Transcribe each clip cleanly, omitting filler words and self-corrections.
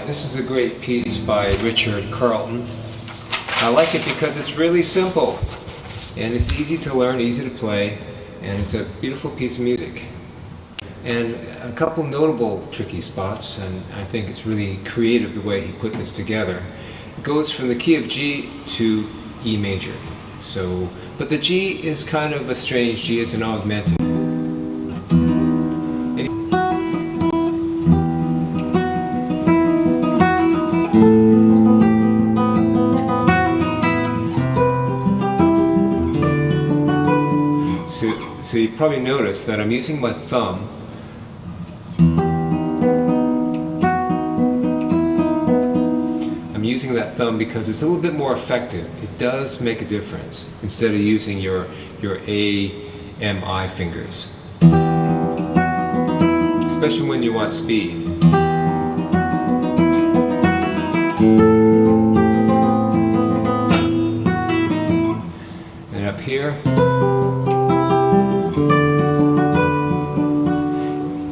This is a great piece by Richard Carlton. I like it because it's really simple and it's easy to learn, easy to play, and it's a beautiful piece of music. And a couple notable tricky spots, and I think it's really creative the way he put this together. It goes from the key of G to E major. So, but the G is kind of a strange G, it's an augmented. So you probably noticed that I'm using my thumb that thumb because it's a little bit more effective. It does make a difference instead of using your A, M, I fingers. Especially when you want speed. And up here.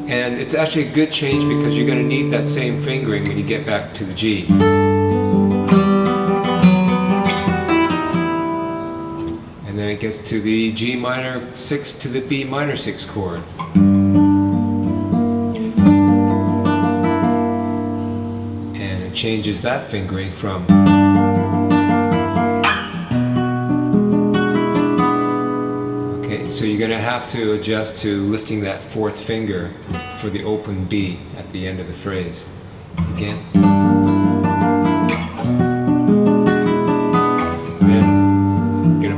And it's actually a good change because you're going to need that same fingering when you get back to the G. And then it gets to the G minor 6 to the B minor 6 chord. And it changes that fingering from. Okay, so you're going to have to adjust to lifting that fourth finger for the open B at the end of the phrase. Again.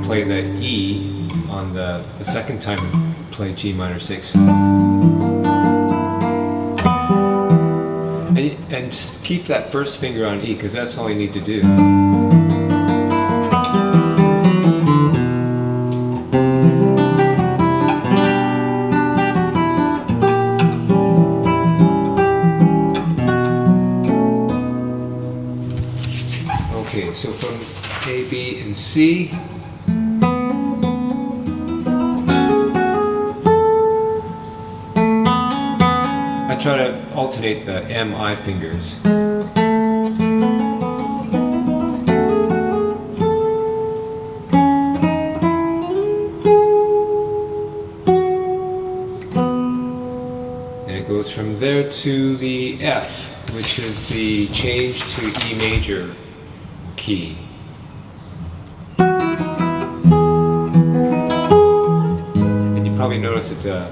Play the E on the second time you play G minor 6. And just keep that first finger on E because that's all you need to do. Okay, so from A, B, and C, I try to alternate the M, I fingers. And it goes from there to the F, which is the change to E major key. And you probably notice it's a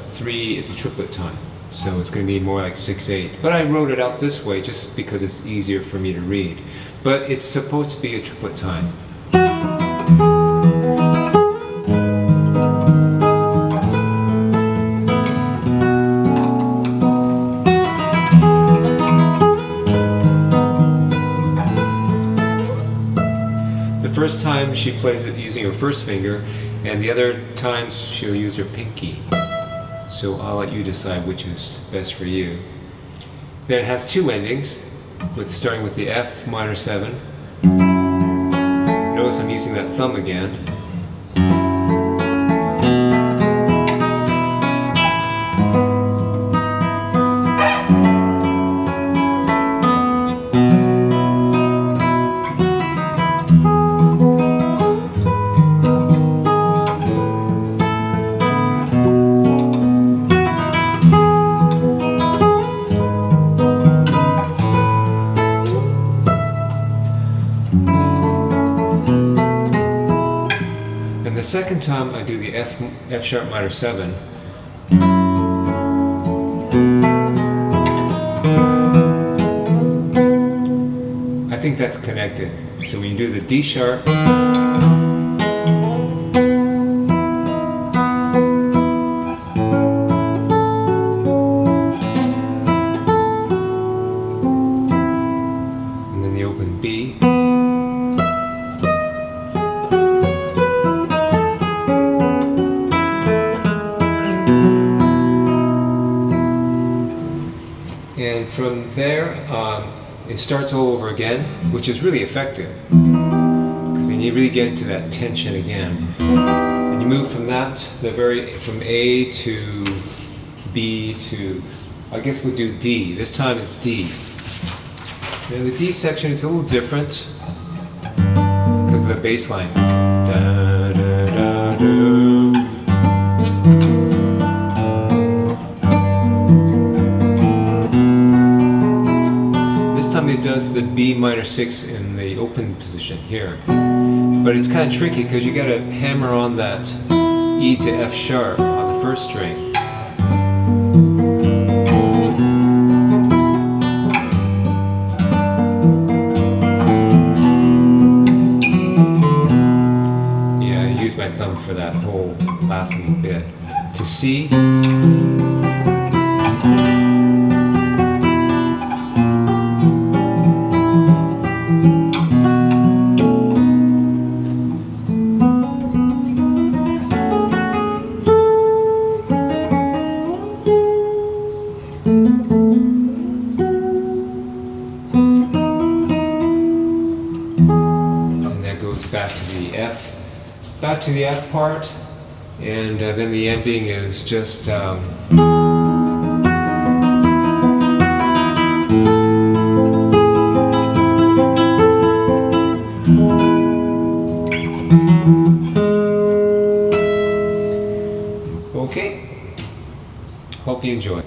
triplet time. So it's going to be more like 6/8. But I wrote it out this way just because it's easier for me to read. But it's supposed to be a triplet time. The first time she plays it using her first finger, and the other times she'll use her pinky. So I'll let you decide which is best for you. Then it has two endings, starting with the F minor 7. Notice I'm using that thumb again. The second time I do the F sharp minor 7. I think that's connected. So when you do the D sharp, and then the open B. And from there, it starts all over again, which is really effective because then you really get into that tension again. And you move from that, from A to B to, I guess we'll do D. This time it's D. And the D section is a little different because of the bass line. Da, da, da, da. This time it does the B minor 6 in the open position here. But it's kind of tricky because you got to hammer on that E to F sharp on the first string. My thumb for that whole last little bit. To C, and that goes back to the F. Back to the F part, and then the ending is just okay. Hope you enjoy.